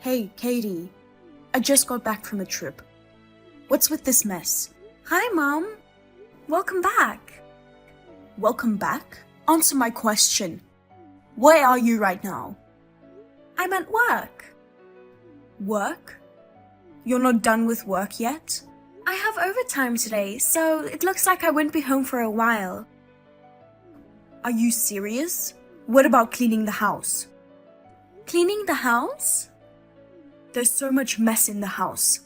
Hey, Katie. I just got back from a trip. What's with this mess? Hi, Mom. Welcome back. Welcome back? Answer my question. Where are you right now? I'm at work. Work? You're not done with work yet? I have overtime today, so it looks like I won't be home for a while. Are you serious? What about cleaning the house? Cleaning the house? There's so much mess in the house.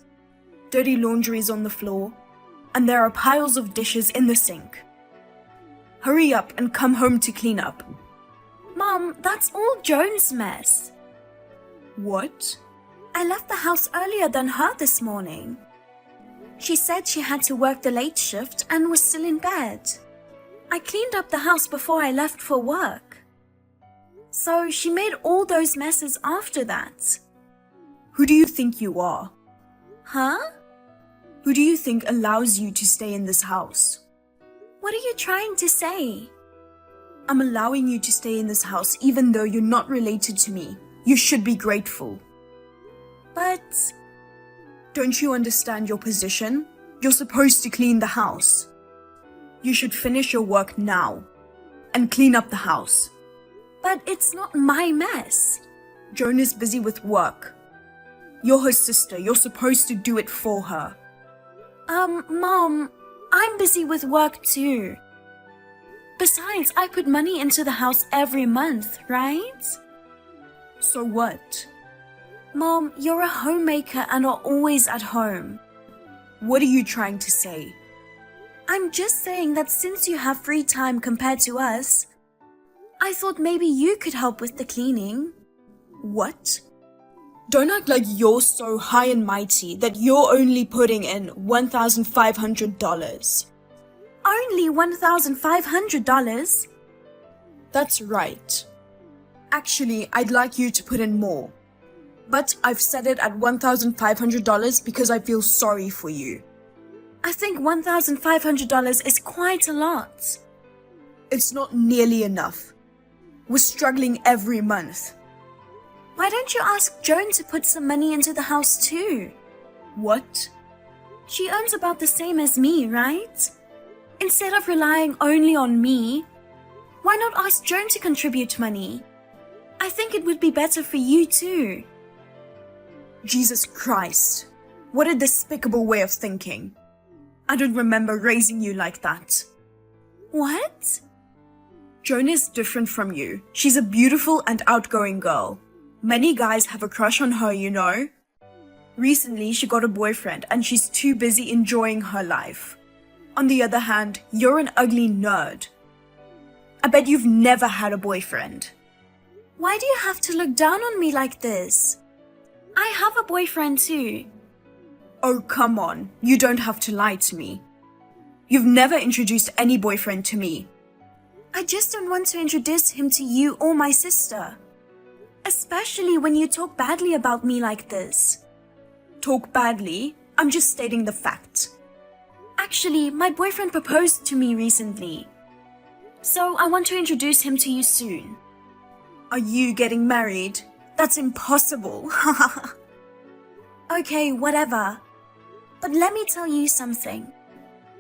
Dirty laundry is on the floor, and there are piles of dishes in the sink. Hurry up and come home to clean up. Mom, that's all Joan's mess. What? I left the house earlier than her this morning. She said she had to work the late shift and was still in bed. I cleaned up the house before I left for work. So she made all those messes after that. Who do you think you are? Huh? Who do you think allows you to stay in this house? What are you trying to say? I'm allowing you to stay in this house even though you're not related to me. You should be grateful. But... Don't you understand your position? You're supposed to clean the house. You should finish your work now and clean up the house. But it's not my mess. Joan is busy with work. You're her sister. You're supposed to do it for her. Mom, I'm busy with work too. Besides, I put money into the house every month, right? So what? Mom, you're a homemaker and are always at home. What are you trying to say? I'm just saying that since you have free time compared to us, I thought maybe you could help with the cleaning. What? Don't act like you're so high and mighty that you're only putting in $1,500. Only $1,500? That's right. Actually, I'd like you to put in more. But I've set it at $1,500 because I feel sorry for you. I think $1,500 is quite a lot. It's not nearly enough. We're struggling every month. Why don't you ask Joan to put some money into the house too? What? She earns about the same as me, right? Instead of relying only on me, why not ask Joan to contribute money? I think it would be better for you too. Jesus Christ, what a despicable way of thinking. I don't remember raising you like that. What? Joan is different from you. She's a beautiful and outgoing girl. Many guys have a crush on her, you know. Recently, she got a boyfriend and she's too busy enjoying her life. On the other hand, you're an ugly nerd. I bet you've never had a boyfriend. Why do you have to look down on me like this? I have a boyfriend too. Oh, come on. You don't have to lie to me. You've never introduced any boyfriend to me. I just don't want to introduce him to you or my sister. Especially when you talk badly about me like this. Talk badly? I'm just stating the fact. Actually, my boyfriend proposed to me recently. So I want to introduce him to you soon. Are you getting married? That's impossible. Okay, whatever. But let me tell you something.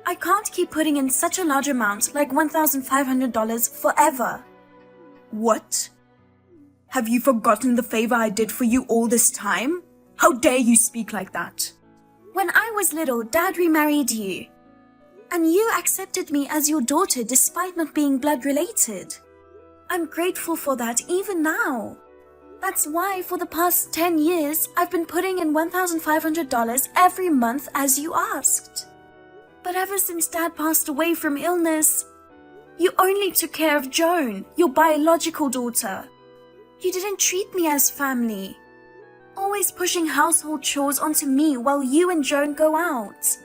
I can't keep putting in such a large amount like $1,500 forever. What? Have you forgotten the favor I did for you all this time? How dare you speak like that? When I was little, Dad remarried you. And you accepted me as your daughter despite not being blood related. I'm grateful for that even now. That's why for the past 10 years, I've been putting in $1,500 every month as you asked. But ever since Dad passed away from illness, you only took care of Joan, your biological daughter. You didn't treat me as family. Always pushing household chores onto me while you and Joan go out.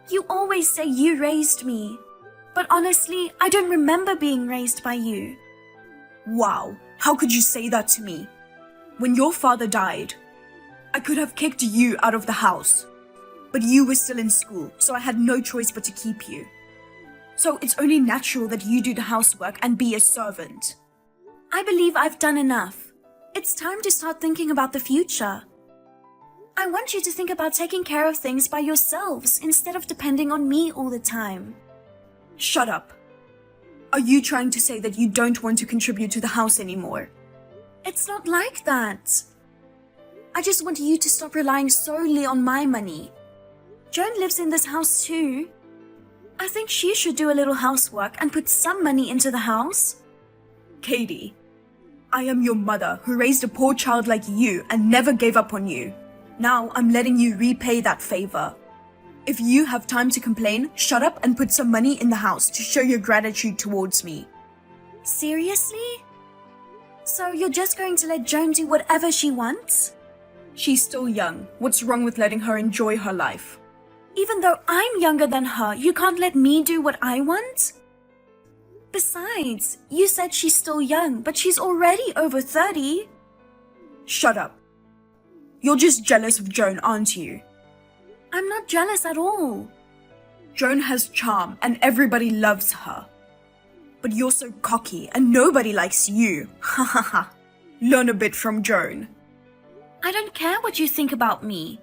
You always say you raised me. But honestly, I don't remember being raised by you. Wow, how could you say that to me? When your father died, I could have kicked you out of the house. But you were still in school, so I had no choice but to keep you. So it's only natural that you do the housework and be a servant. I believe I've done enough. It's time to start thinking about the future. I want you to think about taking care of things by yourselves instead of depending on me all the time. Shut up. Are you trying to say that you don't want to contribute to the house anymore? It's not like that. I just want you to stop relying solely on my money. Joan lives in this house too. I think she should do a little housework and put some money into the house. Katie, I am your mother who raised a poor child like you and never gave up on you. Now I'm letting you repay that favor. If you have time to complain, shut up and put some money in the house to show your gratitude towards me. Seriously? So you're just going to let Joan do whatever she wants? She's still young. What's wrong with letting her enjoy her life? Even though I'm younger than her, you can't let me do what I want? Besides, you said she's still young, but she's already over 30. Shut up. You're just jealous of Joan, aren't you? I'm not jealous at all. Joan has charm and everybody loves her. But you're so cocky and nobody likes you. Ha ha ha. Learn a bit from Joan. I don't care what you think about me.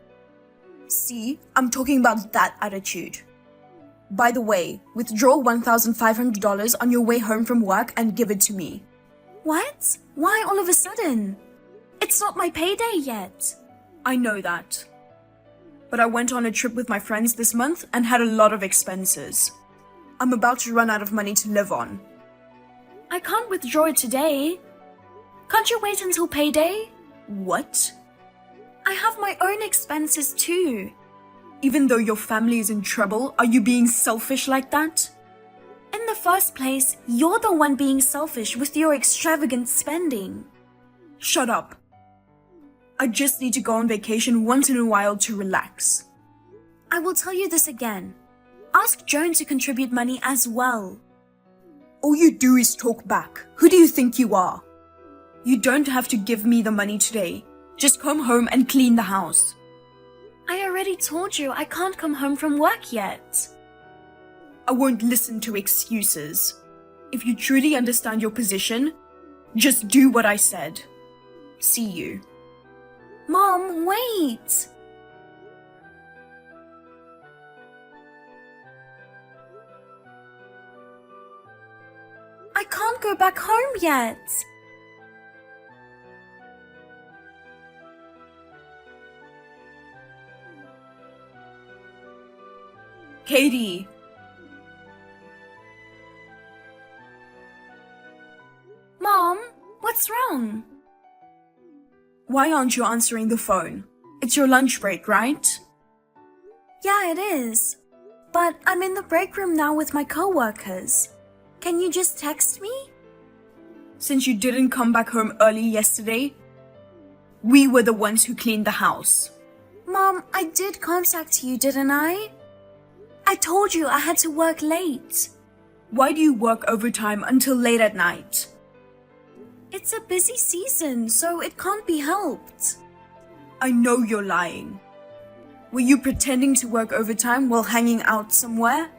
See, I'm talking about that attitude. By the way, withdraw $1,500 on your way home from work and give it to me. What? Why all of a sudden? It's not my payday yet. I know that. But I went on a trip with my friends this month and had a lot of expenses. I'm about to run out of money to live on. I can't withdraw it today. Can't you wait until payday? What? I have my own expenses too. Even though your family is in trouble, are you being selfish like that? In the first place, you're the one being selfish with your extravagant spending. Shut up. I just need to go on vacation once in a while to relax. I will tell you this again. Ask Joan to contribute money as well. All you do is talk back. Who do you think you are? You don't have to give me the money today. Just come home and clean the house. I already told you I can't come home from work yet. I won't listen to excuses. If you truly understand your position, just do what I said. See you. Mom, wait! I can't go back home yet. Katie! Mom, what's wrong? Why aren't you answering the phone? It's your lunch break, right? Yeah, it is. But I'm in the break room now with my co-workers. Can you just text me? Since you didn't come back home early yesterday, we were the ones who cleaned the house. Mom, I did contact you, didn't I? I told you I had to work late. Why do you work overtime until late at night? It's a busy season, so it can't be helped. I know you're lying. Were you pretending to work overtime while hanging out somewhere?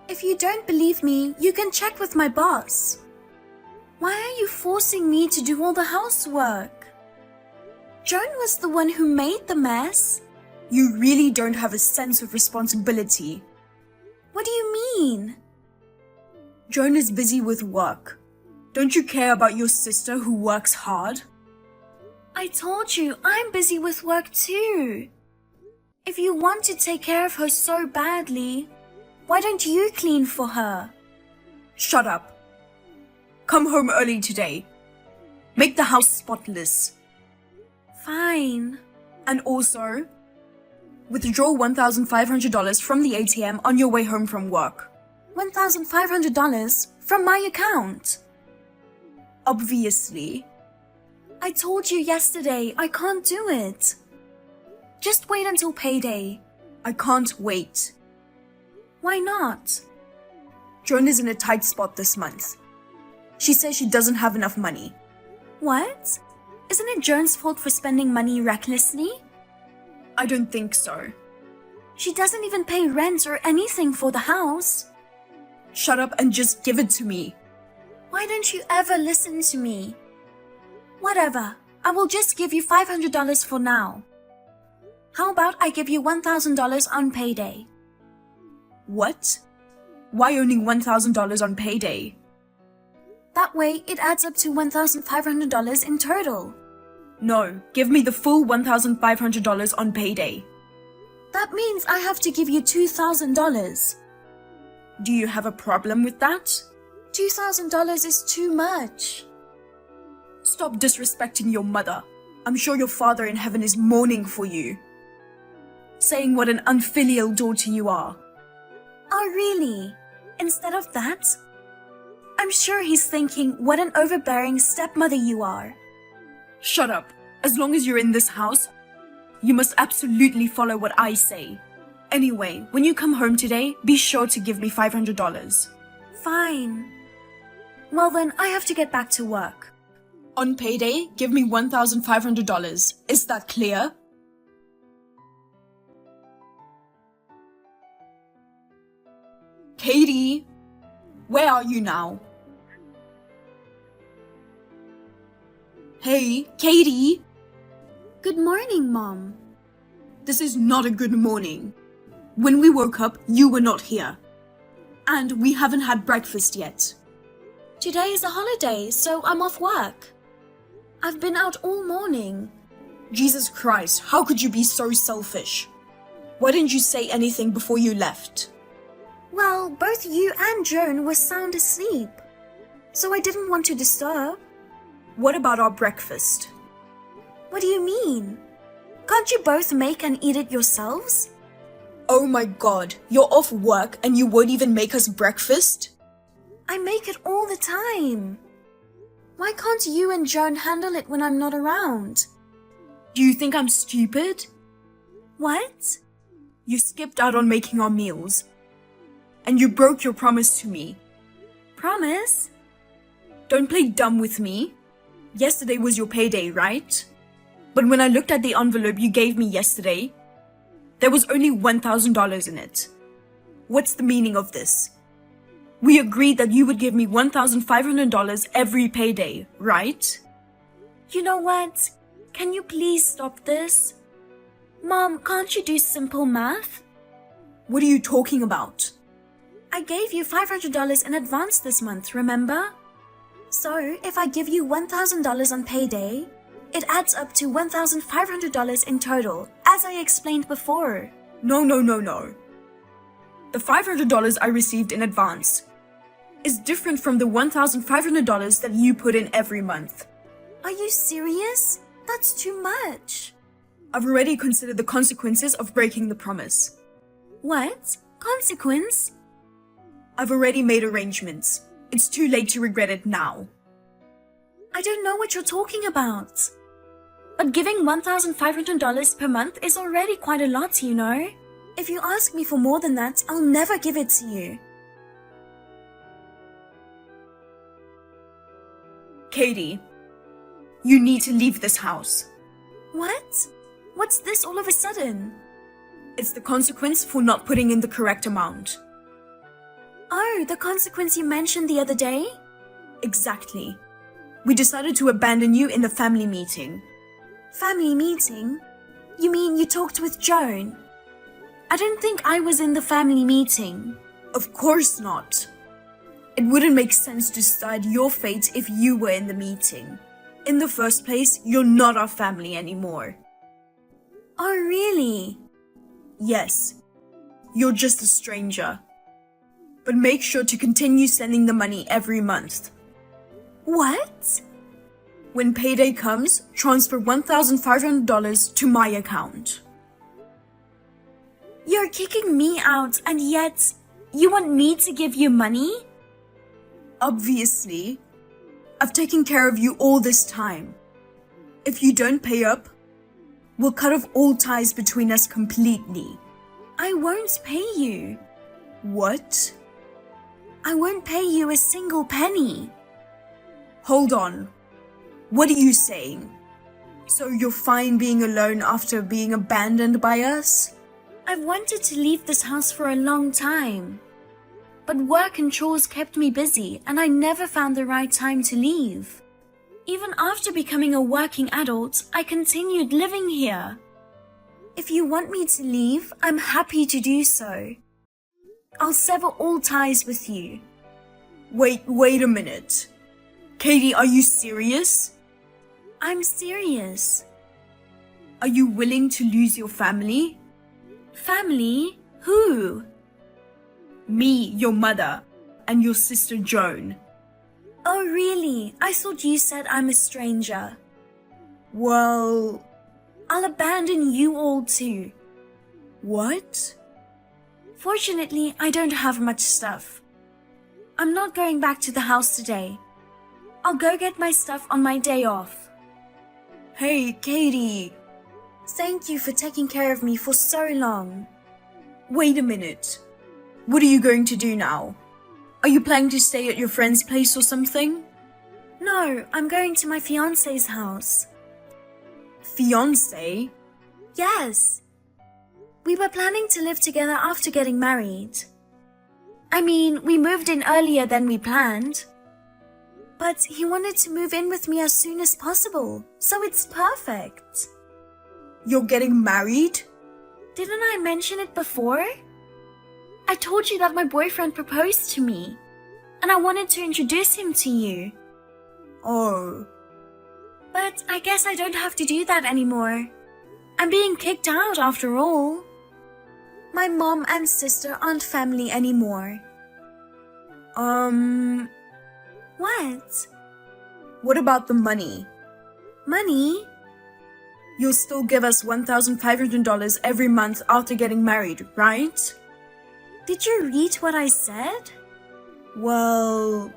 If you don't believe me, you can check with my boss. Why are you forcing me to do all the housework? Joan was the one who made the mess. You really don't have a sense of responsibility. What do you mean? Joan is busy with work. Don't you care about your sister who works hard? I told you, I'm busy with work too. If you want to take care of her so badly, why don't you clean for her? Shut up. Come home early today. Make the house spotless. Fine. And also, withdraw $1,500 from the ATM on your way home from work. $1,500 from my account? Obviously. I told you yesterday I can't do it. Just wait until payday. I can't wait. Why not? Joan is in a tight spot this month. She says she doesn't have enough money. What? Isn't it Joan's fault for spending money recklessly? I don't think so. She doesn't even pay rent or anything for the house. Shut up and just give it to me. Why don't you ever listen to me? Whatever. I will just give you $500 for now. How about I give you $1,000 on payday? What? Why only $1,000 on payday? That way, it adds up to $1,500 in total. No, give me the full $1,500 on payday. That means I have to give you $2,000. Do you have a problem with that? $2,000 is too much. Stop disrespecting your mother. I'm sure your father in heaven is mourning for you, saying what an unfilial daughter you are. Oh, really? Instead of that? I'm sure he's thinking what an overbearing stepmother you are. Shut up. As long as you're in this house, you must absolutely follow what I say. Anyway, when you come home today, be sure to give me $500. Fine. Well then, I have to get back to work. On payday, give me $1,500. Is that clear? Katie, where are you now? Hey, Katie. Good morning, Mom. This is not a good morning. When we woke up, you were not here. And we haven't had breakfast yet. Today is a holiday, so I'm off work. I've been out all morning. Jesus Christ, how could you be so selfish? Why didn't you say anything before you left? Well, both you and Joan were sound asleep, so I didn't want to disturb. What about our breakfast? What do you mean? Can't you both make and eat it yourselves? Oh my God, you're off work and you won't even make us breakfast? I make it all the time. Why can't you and Joan handle it when I'm not around? Do you think I'm stupid? What? You skipped out on making our meals. And you broke your promise to me. Promise? Don't play dumb with me. Yesterday was your payday, right? But when I looked at the envelope you gave me yesterday, there was only $1,000 in it. What's the meaning of this? We agreed that you would give me $1,500 every payday, right? You know what? Can you please stop this? Mom, can't you do simple math? What are you talking about? I gave you $500 in advance this month, remember? So, if I give you $1,000 on payday, it adds up to $1,500 in total, as I explained before. No. The $500 I received in advance is different from the $1,500 that you put in every month. Are you serious? That's too much. I've already considered the consequences of breaking the promise. What? Consequence? I've already made arrangements. It's too late to regret it now. I don't know what you're talking about. But giving $1,500 per month is already quite a lot, you know? If you ask me for more than that, I'll never give it to you. Katie, you need to leave this house. What? What's this all of a sudden? It's the consequence for not putting in the correct amount. Oh, the consequence you mentioned the other day? Exactly. We decided to abandon you in the family meeting. Family meeting? You mean you talked with Joan? I don't think I was in the family meeting. Of course not. It wouldn't make sense to decide your fate if you were in the meeting. In the first place, you're not our family anymore. Oh, really? Yes. You're just a stranger. But make sure to continue sending the money every month. What? When payday comes, transfer $1,500 to my account. You're kicking me out and yet you want me to give you money? Obviously. I've taken care of you all this time. If you don't pay up, we'll cut off all ties between us completely. I won't pay you. What? I won't pay you a single penny. Hold on. What are you saying? So you're fine being alone after being abandoned by us? I've wanted to leave this house for a long time. But work and chores kept me busy and I never found the right time to leave. Even after becoming a working adult, I continued living here. If you want me to leave, I'm happy to do so. I'll sever all ties with you. Wait a minute. Katie, are you serious? I'm serious. Are you willing to lose your family? Family? Who? Me, your mother, and your sister Joan. Oh, really? I thought you said I'm a stranger. Well, I'll abandon you all too. what? Fortunately, I don't have much stuff. I'm not going back to the house today. I'll go get my stuff on my day off. Hey, Katie. Thank you for taking care of me for so long. Wait a minute. What are you going to do now? Are you planning to stay at your friend's place or something? No, I'm going to my fiancé's house. Fiancé? Yes. We were planning to live together after getting married. I mean, we moved in earlier than we planned. But he wanted to move in with me as soon as possible, so it's perfect. You're getting married? Didn't I mention it before? I told you that my boyfriend proposed to me, and I wanted to introduce him to you. Oh. But I guess I don't have to do that anymore. I'm being kicked out after all. My mom and sister aren't family anymore. What? What about the money? Money? You'll still give us $1,500 every month after getting married, right? Did you read what I said? Well,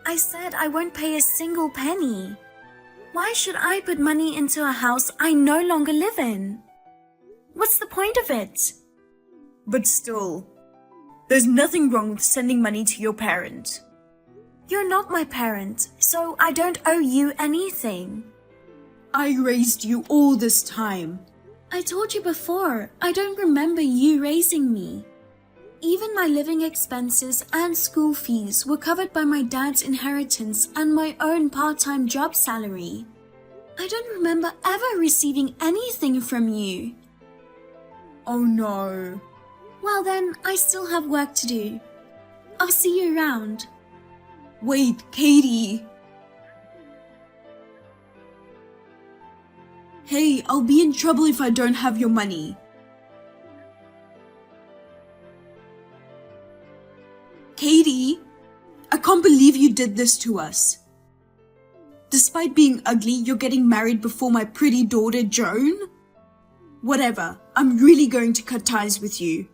I said I won't pay a single penny. Why should I put money into a house I no longer live in? What's the point of it? but still, there's nothing wrong with sending money to your parent. You're not my parent, so I don't owe you anything. I raised you all this time. I told you before, I don't remember you raising me. Even my living expenses and school fees were covered by my dad's inheritance and my own part-time job salary. I don't remember ever receiving anything from you. Oh no. Well then, I still have work to do. I'll see you around. Wait, Katie. Hey, I'll be in trouble if I don't have your money. Katie, I can't believe you did this to us. Despite being ugly, you're getting married before my pretty daughter, Joan? Whatever, I'm really going to cut ties with you.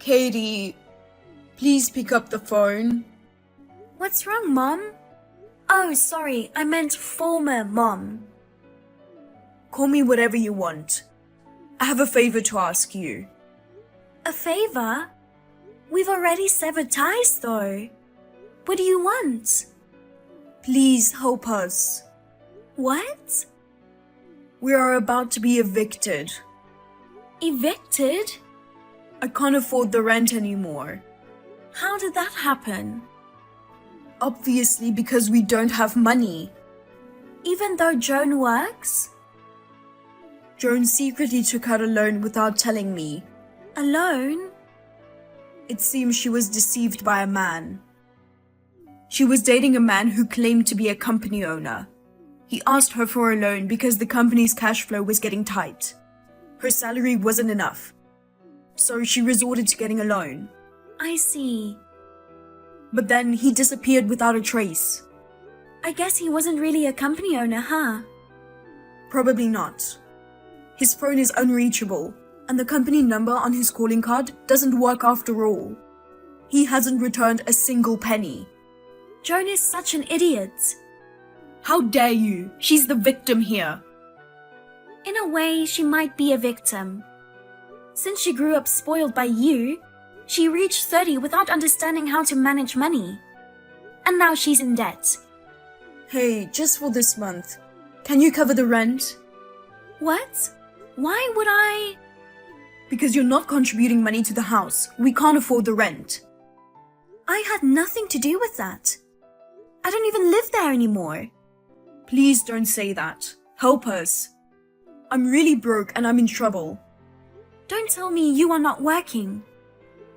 Katie, please pick up the phone. What's wrong, Mom? Oh, sorry, I meant former Mom. Call me whatever you want. I have a favor to ask you. A favor? We've already severed ties, though. What do you want? Please help us. What? We are about to be evicted. Evicted? I can't afford the rent anymore. How did that happen? Obviously because we don't have money. Even though Joan works? Joan secretly took out a loan without telling me. A loan? It seems she was deceived by a man. She was dating a man who claimed to be a company owner. He asked her for a loan because the company's cash flow was getting tight. Her salary wasn't enough. So she resorted to getting a loan. I see. But then he disappeared without a trace. I guess he wasn't really a company owner, huh? Probably not. His phone is unreachable, and the company number on his calling card doesn't work after all. He hasn't returned a single penny. Joan is such an idiot. How dare you? She's the victim here. In a way, she might be a victim. Since she grew up spoiled by you, she reached 30 without understanding how to manage money. And now she's in debt. Hey, just for this month, can you cover the rent? What? Why would I? Because you're not contributing money to the house. We can't afford the rent. I had nothing to do with that. I don't even live there anymore. Please don't say that. Help us. I'm really broke and I'm in trouble. Don't tell me you are not working.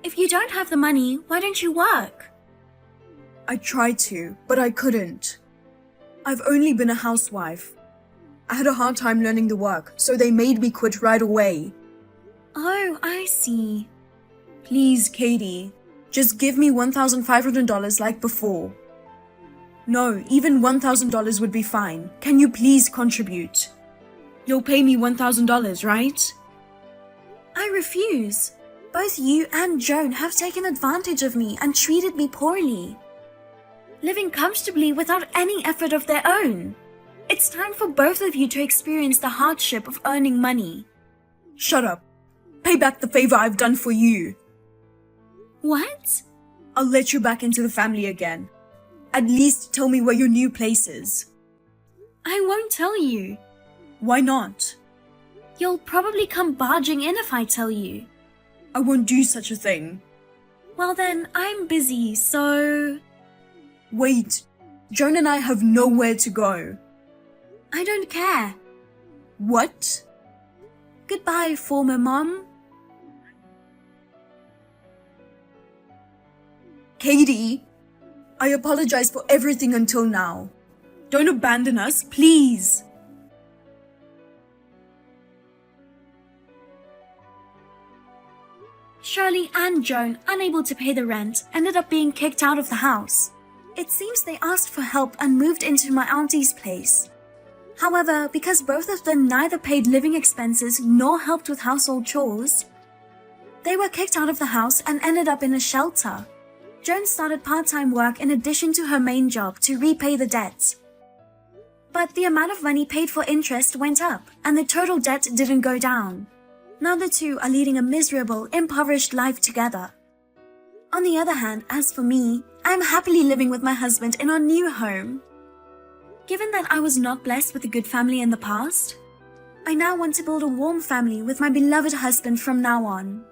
If you don't have the money, why don't you work? I tried to, but I couldn't. I've only been a housewife. I had a hard time learning the work, so they made me quit right away. Oh, I see. Please, Katie, just give me $1,500 like before. No, even $1,000 would be fine. Can you please contribute? You'll pay me $1,000, right? I refuse. Both you and Joan have taken advantage of me and treated me poorly, living comfortably without any effort of their own. It's time for both of you to experience the hardship of earning money. Shut up. Pay back the favor I've done for you. What? I'll let you back into the family again. At least tell me where your new place is. I won't tell you. Why not? You'll probably come barging in if I tell you. I won't do such a thing. Well then, I'm busy, so... Wait, Joan and I have nowhere to go. I don't care. What? Goodbye, former mom. Katie, I apologize for everything until now. Don't abandon us, please. Shirley and Joan, unable to pay the rent, ended up being kicked out of the house. It seems they asked for help and moved into my auntie's place. However, because both of them neither paid living expenses nor helped with household chores, they were kicked out of the house and ended up in a shelter. Joan started part-time work in addition to her main job to repay the debt. But the amount of money paid for interest went up, and the total debt didn't go down. Now the two are leading a miserable, impoverished life together. On the other hand, as for me, I am happily living with my husband in our new home. Given that I was not blessed with a good family in the past, I now want to build a warm family with my beloved husband from now on.